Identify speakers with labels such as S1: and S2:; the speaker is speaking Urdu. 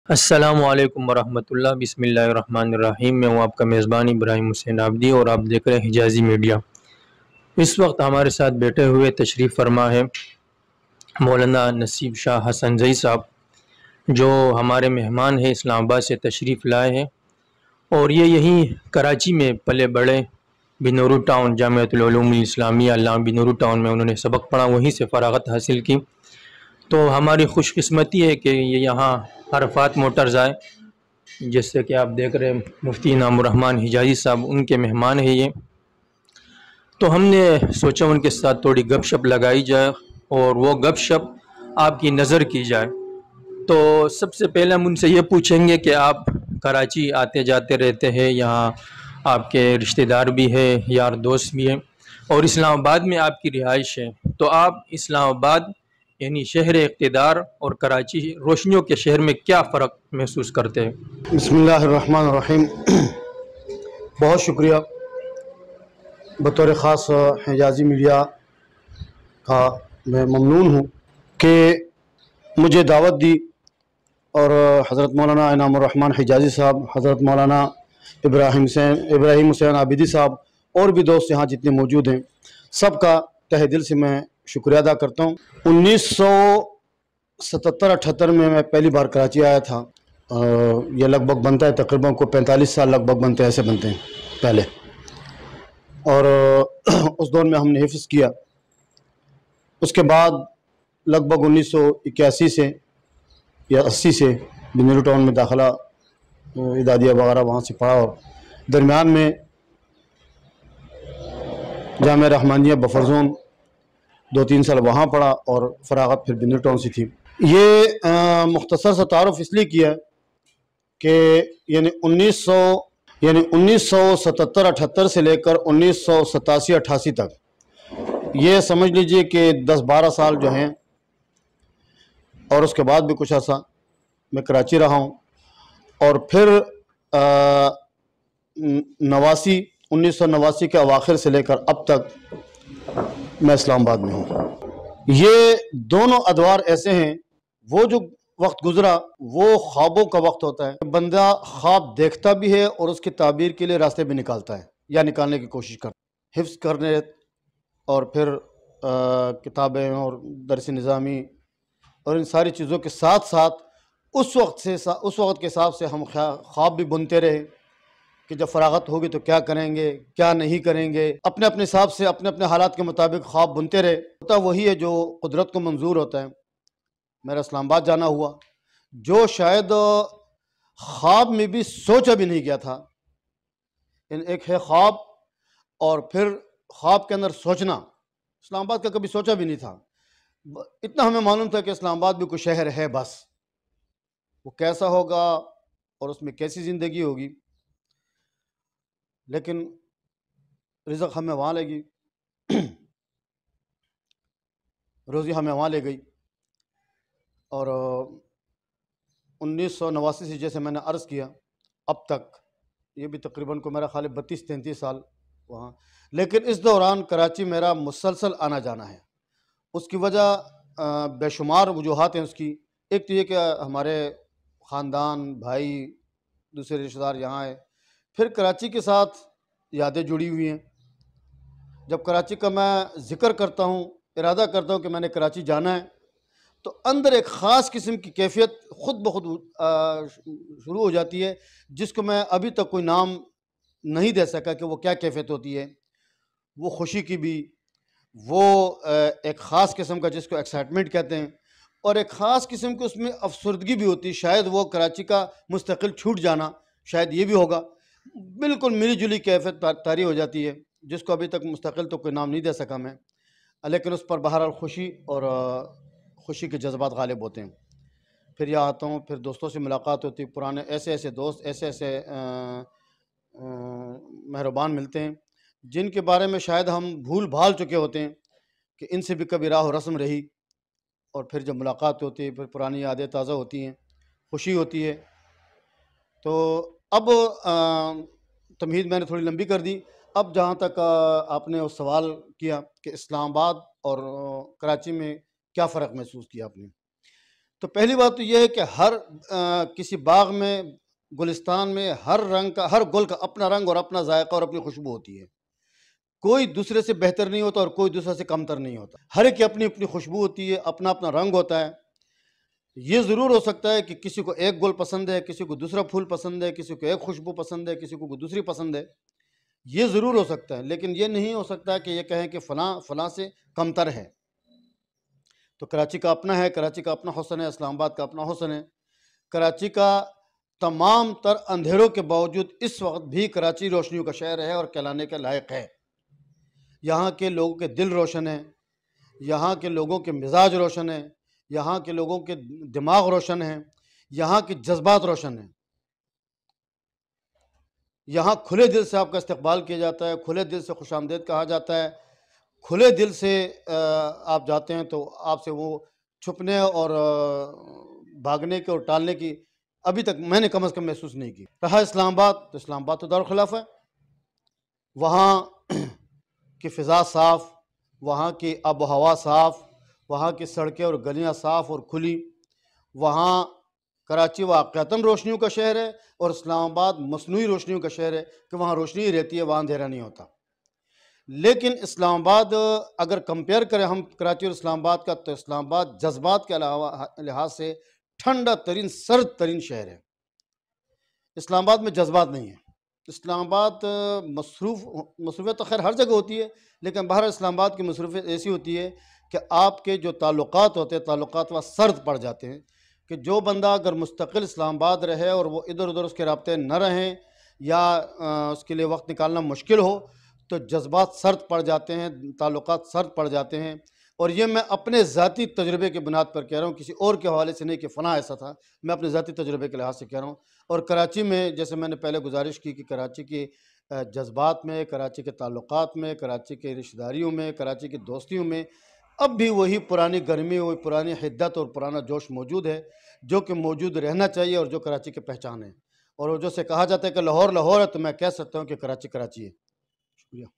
S1: السلام علیکم ورحمۃ اللہ، بسم اللہ الرحمن الرحیم۔ میں ہوں آپ کا میزبان ابراہیم حسین عابدی اور آپ دیکھ رہے ہیں حجازی میڈیا۔ اس وقت ہمارے ساتھ بیٹھے ہوئے تشریف فرما ہے مولانا نصیب شاہ حسن زئی صاحب، جو ہمارے مہمان ہیں، اسلام آباد سے تشریف لائے ہیں اور یہ یہیں کراچی میں پلے بڑھے، بنورو ٹاؤن جامعۃ العلوم الاسلامیہ علامہ بنورو ٹاؤن میں انہوں نے سبق پڑھا، وہیں سے فراغت حاصل کی۔ تو ہماری خوش قسمتی ہے کہ یہ یہاں عرفات موٹرز آئے، جس سے کہ آپ دیکھ رہے ہیں مفتی انعام الرحمن حجازی صاحب ان کے مہمان ہیں یہ۔ تو ہم نے سوچا ان کے ساتھ تھوڑی گپ شپ لگائی جائے اور وہ گپ شپ آپ کی نظر کی جائے۔ تو سب سے پہلے ہم ان سے یہ پوچھیں گے کہ آپ کراچی آتے جاتے رہتے ہیں، یہاں آپ کے رشتہ دار بھی ہیں، یار دوست بھی ہیں، اور اسلام آباد میں آپ کی رہائش ہے، تو آپ اسلام آباد یعنی شہر اقتدار اور کراچی روشنیوں کے شہر میں کیا فرق محسوس کرتے ہیں؟
S2: بسم اللہ الرحمن الرحیم۔ بہت شکریہ بطور خاص حجازی میڈیا کا، میں ممنون ہوں کہ مجھے دعوت دی، اور حضرت مولانا انعام الرحمن حجازی صاحب، حضرت مولانا ابراہیم حسین عابدی صاحب اور بھی دوست یہاں جتنے موجود ہیں، سب کا تہ دل سے میں شکریہ ادا کرتا ہوں۔ 1977-78 میں پہلی بار کراچی آیا تھا۔ یہ لگ بھگ بنتا ہے تقریباً کو 45 سال لگ بھگ بنتے ہیں، ایسے بنتے ہیں پہلے، اور اس دور میں ہم نے حفظ کیا۔ اس کے بعد لگ بھگ 1981 سے یا 80 سے بنورو ٹاؤن میں داخلہ ادادیہ وغیرہ وہاں سے پڑھا، اور درمیان میں جامعہ رحمانیہ بفر زون 2-3 سال وہاں پڑھا، اور فراغت پھر بنورو ٹاؤن سے تھی۔ یہ مختصر سا تعارف اس لیے کیا کہ یعنی 1977-78 سے لے کر 1987-88 تک، یہ سمجھ لیجئے کہ 10-12 سال جو ہیں، اور اس کے بعد بھی کچھ عرصہ میں کراچی رہا ہوں، اور پھر 1989 کے اواخر سے لے کر اب تک میں اسلام آباد میں ہوں۔ یہ دونوں ادوار ایسے ہیں، وہ جو وقت گزرا وہ خوابوں کا وقت ہوتا ہے، بندہ خواب دیکھتا بھی ہے اور اس کی تعبیر کے لیے راستے بھی نکالتا ہے یا نکالنے کی کوشش کرتا ہے، حفظ کرنے اور پھر کتابیں اور درس نظامی اور ان ساری چیزوں کے ساتھ ساتھ اس وقت کے حساب سے ہم خواب بھی بنتے رہے کہ جب فراغت ہوگی تو کیا کریں گے، کیا نہیں کریں گے، اپنے اپنے حساب سے اپنے اپنے حالات کے مطابق خواب بنتے رہے۔ ہوتا وہی ہے جو قدرت کو منظور ہوتا ہے۔ میرا اسلام آباد جانا ہوا، جو شاید خواب میں بھی سوچا بھی نہیں گیا تھا۔ ایک ہے خواب، اور پھر خواب کے اندر سوچنا، اسلام آباد کا کبھی سوچا بھی نہیں تھا۔ اتنا ہمیں معلوم تھا کہ اسلام آباد بھی کوئی شہر ہے، بس وہ کیسا ہوگا اور اس میں کیسی زندگی ہوگی، لیکن رزق ہمیں وہاں لے گئی، روزی ہمیں وہاں لے گئی۔ اور 1989 سے، جیسے میں نے عرض کیا، اب تک یہ بھی تقریباً کو میرا خیال ہے 32-33 سال وہاں، لیکن اس دوران کراچی میرا مسلسل آنا جانا ہے۔ اس کی وجہ بے شمار وجوہات ہیں اس کی۔ ایک تو یہ کہ ہمارے خاندان، بھائی، دوسرے رشتہ دار یہاں ہیں، پھر کراچی کے ساتھ یادیں جڑی ہوئی ہیں۔ جب کراچی کا میں ذکر کرتا ہوں، ارادہ کرتا ہوں کہ میں نے کراچی جانا ہے، تو اندر ایک خاص قسم کی کیفیت خود بخود شروع ہو جاتی ہے، جس کو میں ابھی تک کوئی نام نہیں دے سکا کہ وہ کیا کیفیت ہوتی ہے۔ وہ خوشی کی بھی، وہ ایک خاص قسم کا جس کو ایکسائٹمنٹ کہتے ہیں، اور ایک خاص قسم کی اس میں افسردگی بھی ہوتی ہے، شاید وہ کراچی کا مستقل چھوٹ جانا، شاید یہ بھی ہوگا۔ بالکل ملی جلی کیفیت طاری ہو جاتی ہے، جس کو ابھی تک مستقل تو کوئی نام نہیں دے سکا میں، لیکن اس پر بہرحال خوشی اور خوشی کے جذبات غالب ہوتے ہیں۔ پھر یہاں آتا ہوں، پھر دوستوں سے ملاقات ہوتی ہے، پرانے ایسے دوست، ایسے مہربان ملتے ہیں جن کے بارے میں شاید ہم بھول بھال چکے ہوتے ہیں کہ ان سے بھی کبھی راہ و رسم رہی، اور پھر جب ملاقات ہوتی ہے پھر پرانی یادیں تازہ ہوتی ہیں، خوشی ہوتی ہے۔ تو اب تمہید میں نے تھوڑی لمبی کر دی۔ اب جہاں تک آپ نے اس سوال کیا کہ اسلام آباد اور کراچی میں کیا فرق محسوس کیا آپ نے، تو پہلی بات تو یہ ہے کہ ہر کسی باغ میں، گلستان میں ہر رنگ کا، ہر گل کا اپنا رنگ اور اپنا ذائقہ اور اپنی خوشبو ہوتی ہے. کوئی دوسرے سے بہتر نہیں ہوتا اور کوئی دوسرے سے کمتر نہیں ہوتا. ہر ایک کی اپنی اپنی خوشبو ہوتی ہے، اپنا اپنا رنگ ہوتا ہے. یہ ضرور ہو سکتا ہے کہ کسی کو ایک گل پسند ہے، کسی کو دوسرا پھول پسند ہے، کسی کو ایک خوشبو پسند ہے، کسی کو دوسری پسند ہے. یہ ضرور ہو سکتا ہے، لیکن یہ نہیں ہو سکتا کہ یہ کہیں کہ فلاں سے کمتر ہے. تو کراچی کا اپنا ہے، کراچی کا اپنا حسن ہے، اسلام آباد کا اپنا حسن ہے. کراچی کا تمام تر اندھیروں کے باوجود اس وقت بھی کراچی روشنیوں کا شہر ہے اور کہلانے کے لائق ہے. یہاں کے لوگوں کے دل روشن ہیں، یہاں کے لوگوں کے مزاج روشن ہیں، یہاں کے لوگوں کے دماغ روشن ہیں، یہاں کے جذبات روشن ہیں. یہاں کھلے دل سے آپ کا استقبال کیا جاتا ہے، کھلے دل سے خوش آمدید کہا جاتا ہے. کھلے دل سے آپ جاتے ہیں تو آپ سے وہ چھپنے اور بھاگنے کے اور ٹالنے کی ابھی تک میں نے کم از کم محسوس نہیں کی. رہا اسلام آباد، تو اسلام آباد تو دارالخلافہ ہے. وہاں کی فضا صاف، وہاں کی آب و ہوا صاف، وہاں کی سڑکیں اور گلیاں صاف اور کھلی. وہاں کراچی واقعتاً روشنیوں کا شہر ہے اور اسلام آباد مصنوعی روشنیوں کا شہر ہے کہ وہاں روشنی رہتی ہے، وہاں اندھیرا نہیں ہوتا. لیکن اسلام آباد اگر کمپیئر کریں ہم کراچی اور اسلام آباد کا، تو اسلام آباد جذبات کے لحاظ سے ٹھنڈا ترین، سرد ترین شہر ہے. اسلام آباد میں جذبات نہیں ہیں. اسلام آباد مصروفیت تو خیر ہر جگہ ہوتی ہے، لیکن بہر اسلام آباد کی مصروفیت ایسی ہوتی ہے کہ آپ کے جو تعلقات ہوتے ہیں، تعلقات وہاں سرد پڑ جاتے ہیں. کہ جو بندہ اگر مستقل اسلام آباد رہے اور وہ ادھر ادھر اس کے رابطے نہ رہیں یا اس کے لیے وقت نکالنا مشکل ہو، تو جذبات سرد پڑ جاتے ہیں، تعلقات سرد پڑ جاتے ہیں. اور یہ میں اپنے ذاتی تجربے کی بنیاد پر کہہ رہا ہوں، کسی اور کے حوالے سے نہیں کہ فلاں ایسا تھا. میں اپنے ذاتی تجربے کے لحاظ سے کہہ رہا ہوں. اور کراچی میں جیسے میں نے پہلے گزارش کی کہ کراچی کے جذبات میں، کراچی کے تعلقات میں، کراچی کے رشتہ داریوں میں، کراچی کی دوستیوں میں اب بھی وہی پرانی گرمی، وہی پرانی حدت اور پرانا جوش موجود ہے، جو کہ موجود رہنا چاہیے اور جو کراچی کی پہچان ہے. اور وہ جو سے کہا جاتا ہے کہ لاہور لاہور ہے، تو میں کہہ سکتا ہوں کہ کراچی کراچی ہے. شکریہ.